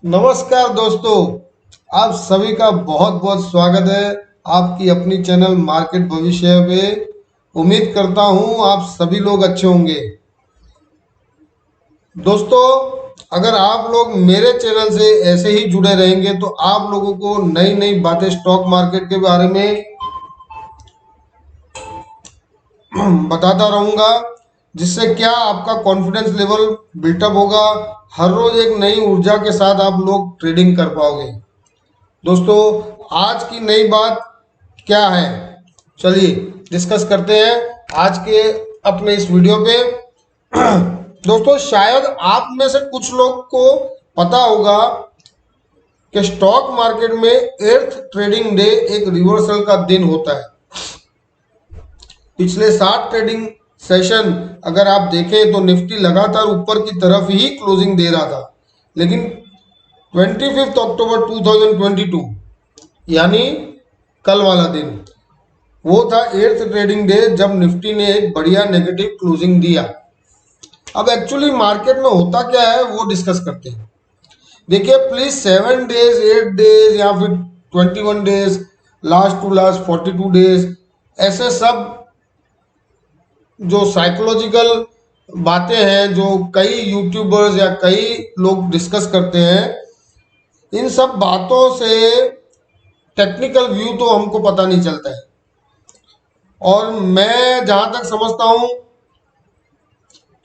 नमस्कार दोस्तों, आप सभी का बहुत बहुत स्वागत है आपकी अपनी चैनल मार्केट भविष्य में। उम्मीद करता हूं आप सभी लोग अच्छे होंगे। दोस्तों, अगर आप लोग मेरे चैनल से ऐसे ही जुड़े रहेंगे तो आप लोगों को नई नई बातें स्टॉक मार्केट के बारे में बताता रहूंगा, जिससे क्या आपका कॉन्फिडेंस लेवल बिल्टअप होगा। हर रोज एक नई ऊर्जा के साथ आप लोग ट्रेडिंग कर पाओगे। दोस्तों, आज की नई बात क्या है, चलिए डिस्कस करते हैं आज के अपने इस वीडियो पे। दोस्तों, शायद आप में से कुछ लोग को पता होगा कि स्टॉक मार्केट में एर्थ ट्रेडिंग डे एक रिवर्सल का दिन होता है। पिछले 7 ट्रेडिंग सेशन अगर आप देखें तो निफ्टी लगातार ऊपर की तरफ ही क्लोजिंग दे रहा था, लेकिन 25 अक्टूबर 2022 यानी कल वाला दिन वो था एर्थ ट्रेडिंग डे, जब निफ्टी ने एक बढ़िया नेगेटिव क्लोजिंग दिया। अब एक्चुअली मार्केट में होता क्या है वो डिस्कस करते हैं। देखिए प्लीज, 7 डेज 8 डेज या फिर 21 days, last to last 42 days, ऐसे सब जो साइकोलॉजिकल बातें हैं जो कई यूट्यूबर्स या कई लोग डिस्कस करते हैं, इन सब बातों से टेक्निकल व्यू तो हमको पता नहीं चलता है। और मैं जहां तक समझता हूं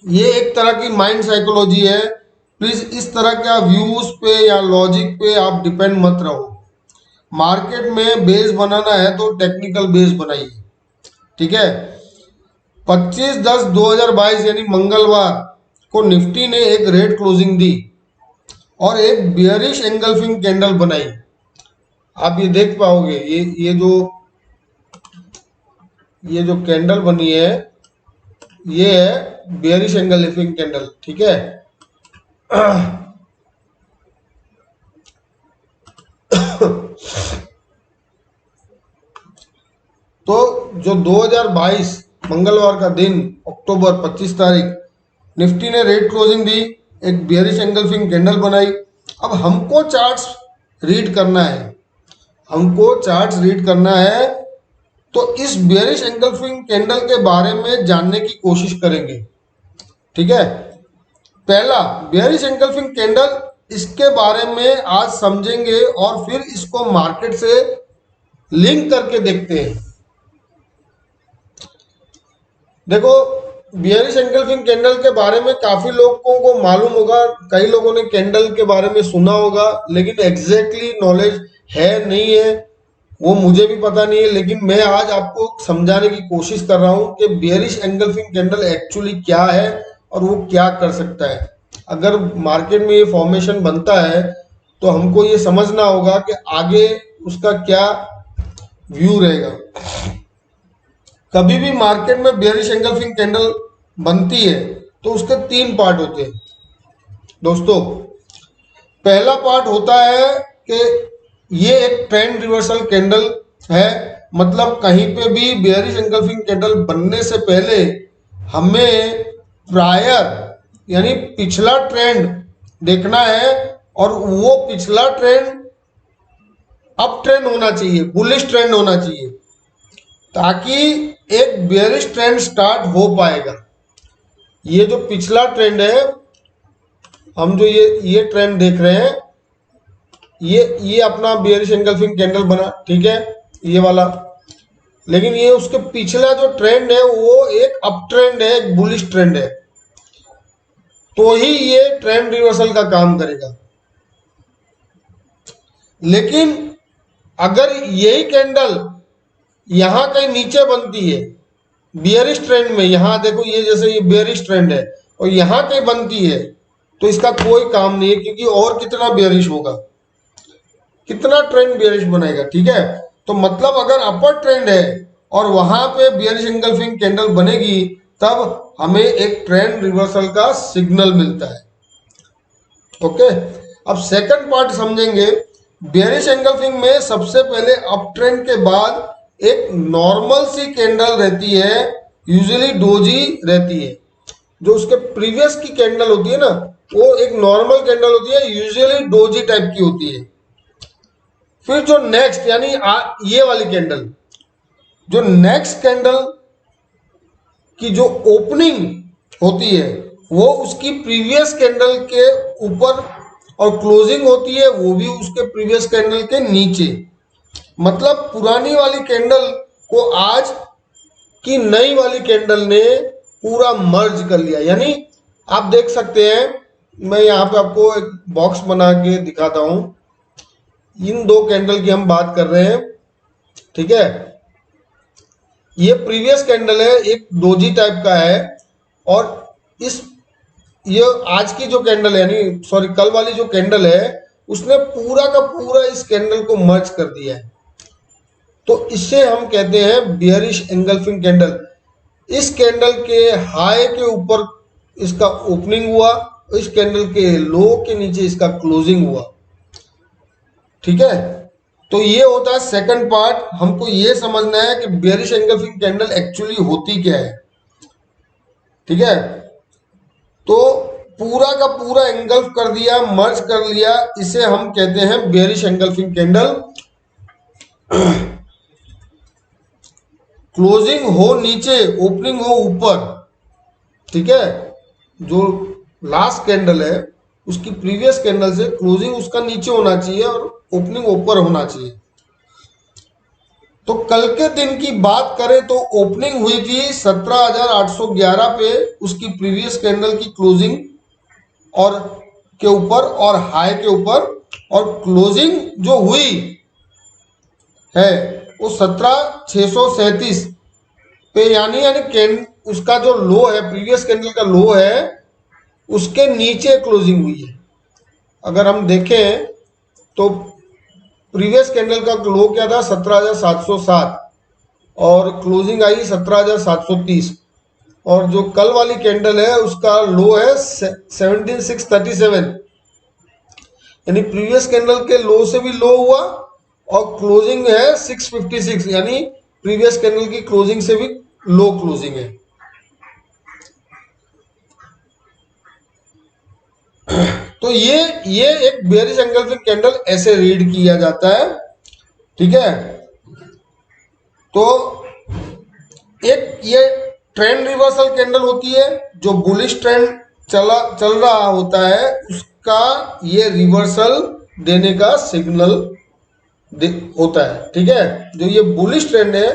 ये एक तरह की माइंड साइकोलॉजी है। प्लीज इस तरह का व्यूज पे या लॉजिक पे आप डिपेंड मत रहो। मार्केट में बेस बनाना है तो टेक्निकल बेस बनाइए, ठीक है। 25/10/2022 यानी मंगलवार को निफ्टी ने एक रेड क्लोजिंग दी और एक बियरिश एंगल्फिंग कैंडल बनाई। आप ये देख पाओगे, ये जो कैंडल बनी है ये है बेयरिश एंगल्फिंग कैंडल, ठीक है। तो जो 2022 मंगलवार का दिन अक्टूबर 25 तारीख निफ्टी ने रेड क्लोजिंग दी, एक बेयरिश एंगल्फिंग कैंडल बनाई। अब हमको चार्ट्स रीड करना है, तो इस बेयरिश एंगल्फिंग कैंडल के बारे में जानने की कोशिश करेंगे, ठीक है। पहला, बेयरिश एंगल्फिंग कैंडल, इसके बारे में आज समझेंगे और फिर इसको मार्केट से लिंक करके देखते हैं। देखो, बियरिश एंगल्फिंग कैंडल के बारे में काफी लोगों को मालूम होगा, कई लोगों ने कैंडल के बारे में सुना होगा, लेकिन एग्जैक्टली नॉलेज है नहीं है वो मुझे भी पता नहीं है। लेकिन मैं आज आपको समझाने की कोशिश कर रहा हूं कि बियरिश एंगल्फिंग कैंडल एक्चुअली क्या है और वो क्या कर सकता है। अगर मार्केट में ये फॉर्मेशन बनता है तो हमको ये समझना होगा कि आगे उसका क्या व्यू रहेगा। कभी भी मार्केट में बेयरिश एंगल्फिंग कैंडल बनती है तो उसके 3 पार्ट होते हैं दोस्तों। पहला पार्ट होता है कि ये एक ट्रेंड रिवर्सल कैंडल है, मतलब कहीं पे भी बेयरिश एंगल्फिंग कैंडल बनने से पहले हमें प्रायर यानी पिछला ट्रेंड देखना है, और वो पिछला ट्रेंड अप ट्रेंड होना चाहिए, बुलिश ट्रेंड होना चाहिए, ताकि एक बेयरिश ट्रेंड स्टार्ट हो पाएगा। ये जो पिछला ट्रेंड है, हम जो ये ट्रेंड देख रहे हैं, ये अपना बेयरिश एंगल्फिंग कैंडल बना, ठीक है, ये वाला। लेकिन ये उसके पिछला जो ट्रेंड है वो एक अप ट्रेंड है, एक बुलिश ट्रेंड है, तो ही ये ट्रेंड रिवर्सल का काम करेगा। लेकिन अगर यही कैंडल यहां कहीं नीचे बनती है बियरिश ट्रेंड में, यहां देखो ये जैसे ये बियरिश ट्रेंड है और यहां कहीं बनती है, तो इसका कोई काम नहीं है, क्योंकि और कितना बियरिश होगा, कितना ट्रेंड बियरिश बनाएगा, ठीक है। तो मतलब अगर अपर ट्रेंड है और वहां पे बियरिश एंगल्फिंग कैंडल बनेगी, तब हमें एक ट्रेंड रिवर्सल का सिग्नल मिलता है। ओके, अब सेकंड पार्ट समझेंगे। बेयरिश एंगल्फिंग में सबसे पहले अप ट्रेंड के बाद एक नॉर्मल सी कैंडल रहती है, यूजुअली डोजी रहती है, जो उसके प्रीवियस की कैंडल होती है ना, वो एक नॉर्मल कैंडल होती है, यूजुअली डोजी टाइप की होती है। फिर जो नेक्स्ट यानी ये वाली कैंडल, जो नेक्स्ट कैंडल की जो ओपनिंग होती है वो उसकी प्रीवियस कैंडल के ऊपर और क्लोजिंग होती है वो भी उसके प्रीवियस कैंडल के नीचे। मतलब पुरानी वाली कैंडल को आज की नई वाली कैंडल ने पूरा मर्ज कर लिया। यानी आप देख सकते हैं, मैं यहाँ पे आपको एक बॉक्स बना के दिखाता हूं। इन दो कैंडल की हम बात कर रहे हैं, ठीक है। ये प्रीवियस कैंडल है, एक डोजी टाइप का है, और इस ये आज की जो कैंडल है यानी सॉरी कल वाली जो कैंडल है उसने पूरा का पूरा इस कैंडल को मर्ज कर दिया है। तो इससे हम कहते हैं बियरिश एंगल्फिंग कैंडल। इस कैंडल के हाई के ऊपर इसका ओपनिंग हुआ, इस कैंडल के लो के नीचे इसका क्लोजिंग हुआ, ठीक है। तो ये होता है सेकंड पार्ट। हमको ये समझना है कि बियरिश एंगल्फिंग कैंडल एक्चुअली होती क्या है, ठीक है। तो पूरा का पूरा एंगल्फ कर दिया, मर्ज कर लिया, इसे हम कहते हैं बियरिश एंगल्फिंग कैंडल। क्लोजिंग हो नीचे, ओपनिंग हो ऊपर, ठीक है। जो लास्ट कैंडल है उसकी प्रीवियस कैंडल से क्लोजिंग उसका नीचे होना चाहिए और ओपनिंग ऊपर होना चाहिए। तो कल के दिन की बात करें तो ओपनिंग हुई थी 17,811 पे, उसकी प्रीवियस कैंडल की क्लोजिंग और के ऊपर और हाई के ऊपर, और क्लोजिंग जो हुई है वो 17,637 पे, यानी उसका जो लो है, प्रीवियस कैंडल का लो है, उसके नीचे क्लोजिंग हुई है। अगर हम देखें तो प्रीवियस कैंडल का लो क्या था 17,707 और क्लोजिंग आई 17,730, और जो कल वाली कैंडल है उसका लो है 17,637, यानी प्रीवियस कैंडल के लो से भी लो हुआ और क्लोजिंग है 656, यानी प्रीवियस कैंडल की क्लोजिंग से भी लो क्लोजिंग है। तो ये एक बेयरिश एंगल्फिंग कैंडल ऐसे रीड किया जाता है, ठीक है। तो एक ये ट्रेंड रिवर्सल कैंडल होती है, जो बुलिश ट्रेंड चल रहा होता है उसका ये रिवर्सल देने का सिग्नल होता है, ठीक है। जो ये बुलिश ट्रेंड है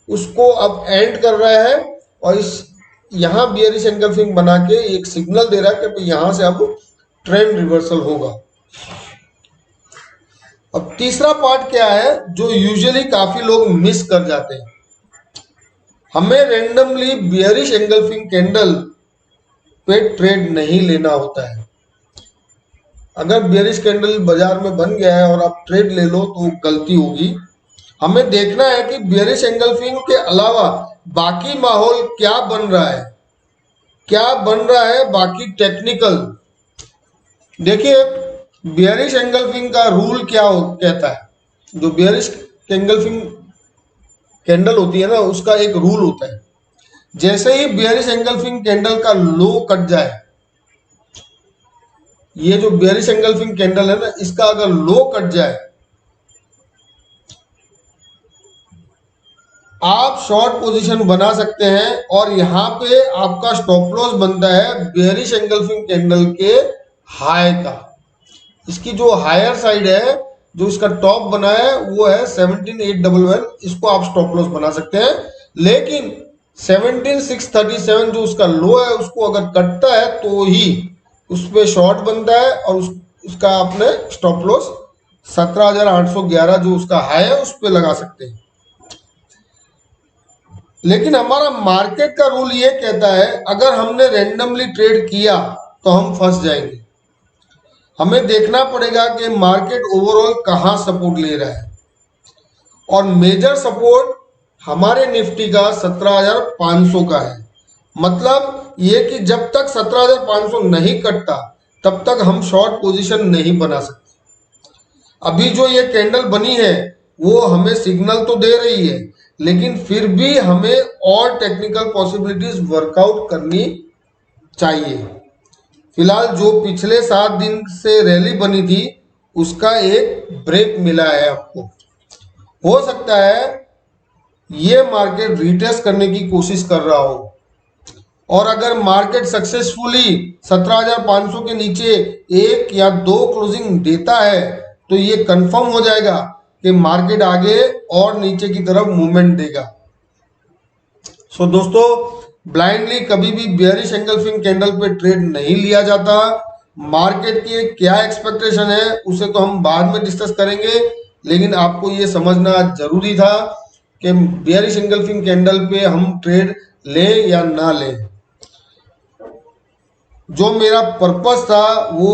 उसको अब एंड कर रहा है और इस यहां बियरिश एंगल्फिंग बना के एक सिग्नल दे रहा है कि यहां से अब ट्रेंड रिवर्सल होगा। अब तीसरा पार्ट क्या है जो यूजुअली काफी लोग मिस कर जाते हैं। हमें रेंडमली बियरिश एंगल्फिंग कैंडल पे ट्रेड नहीं लेना होता है। अगर बियरिश कैंडल बाजार में बन गया है और आप ट्रेड ले लो तो गलती होगी। हमें देखना है कि बियरिश एंगल्फिंग के अलावा बाकी माहौल क्या बन रहा है, क्या बन रहा है बाकी टेक्निकल। देखिए बियरिश एंगल्फिंग का रूल क्या कहता है। जो बियरिश एंगल्फिंग कैंडल होती है ना उसका एक रूल होता है, जैसे ही बियरिश एंगल्फिंग कैंडल का लो कट जाए, ये जो बियरिश एंगल्फिंग कैंडल है ना इसका अगर लो कट जाए, आप शॉर्ट पोजीशन बना सकते हैं और यहां पे आपका स्टॉप लॉस बनता है बियरिश एंगल्फिंग कैंडल के हाई का। इसकी जो हायर साइड है, जो इसका टॉप बना है वो है 17,811, इसको आप स्टॉप लॉस बना सकते हैं। लेकिन 17,637 जो उसका लो है उसको अगर कटता है तो ही उस पर शॉर्ट बनता है और उसका आपने स्टॉप लॉस 17,811 जो उसका हाई है उस पर लगा सकते हैं। लेकिन हमारा मार्केट का रूल ये कहता है अगर हमने रैंडमली ट्रेड किया तो हम फंस जाएंगे। हमें देखना पड़ेगा कि मार्केट ओवरऑल कहां सपोर्ट ले रहा है, और मेजर सपोर्ट हमारे निफ्टी का 17,500 का है। मतलब ये कि जब तक 17,500 नहीं कटता तब तक हम शॉर्ट पोजीशन नहीं बना सकते। अभी जो ये कैंडल बनी है वो हमें सिग्नल तो दे रही है, लेकिन फिर भी हमें और टेक्निकल पॉसिबिलिटीज वर्कआउट करनी चाहिए। फिलहाल जो पिछले 7 दिन से रैली बनी थी उसका एक ब्रेक मिला है आपको। हो सकता है ये मार्केट रिटेस्ट करने की कोशिश कर रहा हो, और अगर मार्केट सक्सेसफुली 17,500 के नीचे 1 या 2 क्लोजिंग देता है तो ये कंफर्म हो जाएगा कि मार्केट आगे और नीचे की तरफ मूवमेंट देगा। सो दोस्तों, ब्लाइंडली कभी भी बेयरिश एंगल्फिंग कैंडल पे ट्रेड नहीं लिया जाता। मार्केट की क्या एक्सपेक्टेशन है उसे तो हम बाद में डिस्कस करेंगे, लेकिन आपको ये समझना जरूरी था कि बेयरिश एंगल्फिंग कैंडल पे हम ट्रेड लें या ना लें। जो मेरा पर्पस था वो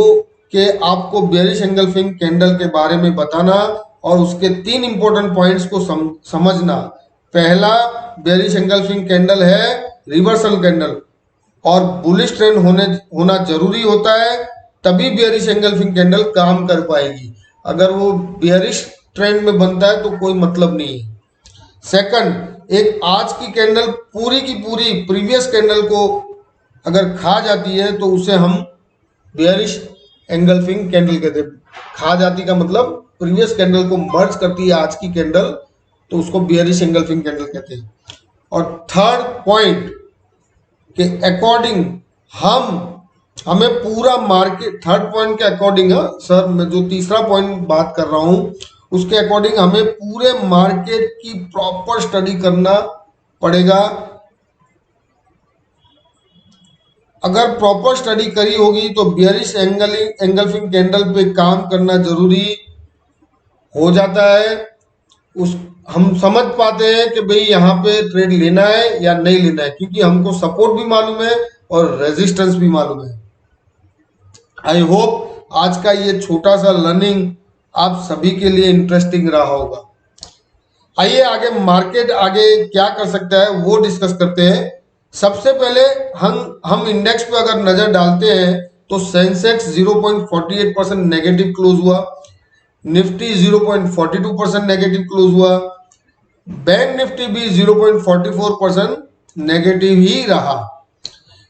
कि आपको बेयरिश एंगल्फिंग कैंडल के बारे में बताना और उसके 3 इंपॉर्टेंट पॉइंट्स को समझना। पहला, बेयरिश एंगल्फिंग कैंडल है रिवर्सल कैंडल और बुलिश ट्रेंड होना जरूरी होता है, तभी बेयरिश एंगल्फिंग कैंडल काम कर पाएगी। अगर वो बेयरिश ट्रेंड में बनता है तो कोई मतलब नहीं है। सेकंड, एक आज की कैंडल पूरी की पूरी प्रीवियस कैंडल को अगर खा जाती है तो उसे हम बेयरिश एंगल्फिंग कैंडल कहते हैं। खा जाती का मतलब प्रीवियस कैंडल को मर्ज करती है आज की कैंडल, तो उसको बेयरिश एंगल्फिंग कैंडल कहते हैं। और थर्ड पॉइंट के अकॉर्डिंग हमें पूरा मार्केट, थर्ड पॉइंट के अकॉर्डिंग सर, मैं जो तीसरा पॉइंट बात कर रहा हूं उसके अकॉर्डिंग हमें पूरे मार्केट की प्रॉपर स्टडी करना पड़ेगा। अगर प्रॉपर स्टडी करी होगी तो बेयरिश एंगल्फिंग कैंडल पे काम करना जरूरी हो जाता है। हम समझ पाते हैं कि भाई यहाँ पे ट्रेड लेना है या नहीं लेना है, क्योंकि हमको सपोर्ट भी मालूम है और रेजिस्टेंस भी मालूम है। आई होप आज का ये छोटा सा लर्निंग आप सभी के लिए इंटरेस्टिंग रहा होगा। आइए आगे मार्केट आगे क्या कर सकता है वो डिस्कस करते हैं। सबसे पहले हम इंडेक्स पे अगर नजर डालते हैं तो सेंसेक्स 0.48% नेगेटिव क्लोज हुआ, निफ्टी 0.42% नेगेटिव क्लोज हुआ, बैंक निफ्टी भी 0.44% नेगेटिव ही रहा।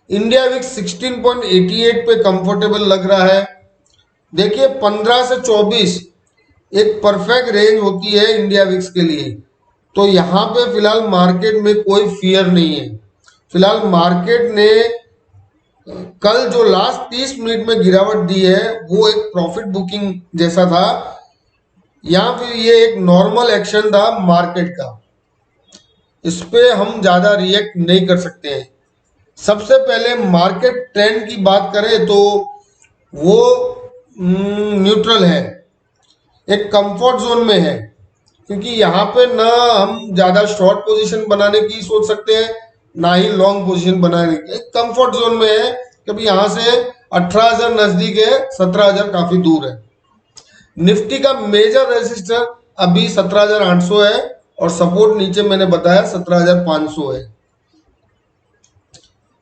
इंडिया विक्स 16.88 पे कंफर्टेबल लग रहा है। देखिए 15 से 24 एक परफेक्ट रेंज होती है इंडिया विक्स के लिए, तो यहाँ पे फिलहाल मार्केट में कोई फियर नहीं है। फिलहाल मार्केट ने कल जो लास्ट 30 मिनट में गिरावट दी है वो एक प्रॉफिट बुकिंग जैसा था, या फिर ये एक नॉर्मल एक्शन था मार्केट का। इस पे हम ज्यादा रिएक्ट नहीं कर सकते हैं। सबसे पहले मार्केट ट्रेंड की बात करें तो वो न्यूट्रल है, एक कंफर्ट जोन में है, क्योंकि यहाँ पे ना हम ज्यादा शॉर्ट पोजीशन बनाने की सोच सकते हैं ना ही लॉन्ग पोजीशन बनाने की। एक कंफर्ट जोन में है, क्योंकि यहाँ से 18,000 नजदीक है, 17,000 काफी दूर है। निफ्टी का मेजर रेजिस्टर अभी 17,800 है और सपोर्ट नीचे मैंने बताया 17,500 है।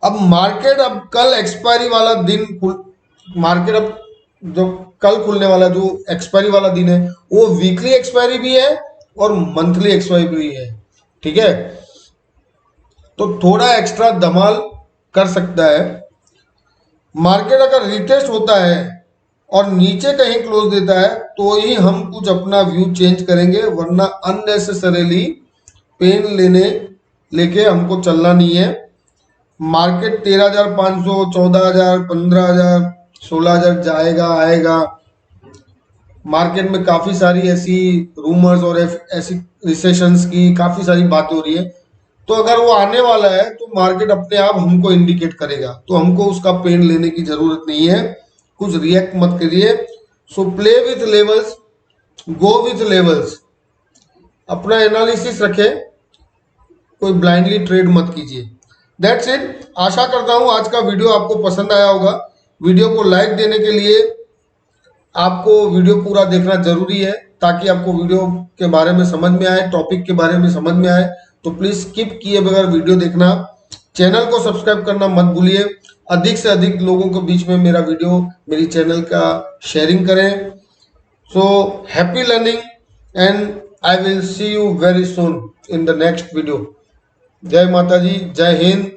अब मार्केट अब कल एक्सपायरी वाला दिन, मार्केट अब जो कल खुलने वाला जो एक्सपायरी वाला दिन है वो वीकली एक्सपायरी भी है और मंथली एक्सपायरी भी है, ठीक है। तो थोड़ा एक्स्ट्रा धमाल कर सकता है। मार्केट अगर रिटेस्ट होता है और नीचे कहीं क्लोज देता है तो ही हम कुछ अपना व्यू चेंज करेंगे, वरना अननेसेसरीली पेन लेके हमको चलना नहीं है। मार्केट 13,500, 14,000, 15,000, 16,000 जाएगा आएगा। मार्केट में काफी सारी ऐसी रूमर्स और ऐसी रिसेशंस की काफी सारी बात हो रही है, तो अगर वो आने वाला है तो मार्केट अपने आप हमको इंडिकेट करेगा, तो हमको उसका पेन लेने की जरूरत नहीं है। कुछ रिएक्ट मत करिए। So play with levels, go with levels, अपना एनालिसिस रखें, कोई ब्लाइंडली ट्रेड मत कीजिए। That's it. आशा करता हूं आज का वीडियो आपको पसंद आया होगा। वीडियो को लाइक देने के लिए आपको वीडियो पूरा देखना जरूरी है, ताकि आपको वीडियो के बारे में समझ में आए, टॉपिक के बारे में समझ में आए। तो प्लीज स्किप किए बगैर वीडियो देखना। चैनल को सब्सक्राइब करना मत भूलिए। अधिक से अधिक लोगों के बीच में मेरा वीडियो, मेरी चैनल का शेयरिंग करें। So happy learning and I will see you very soon in the next video. जय माता जी, जय हिंद।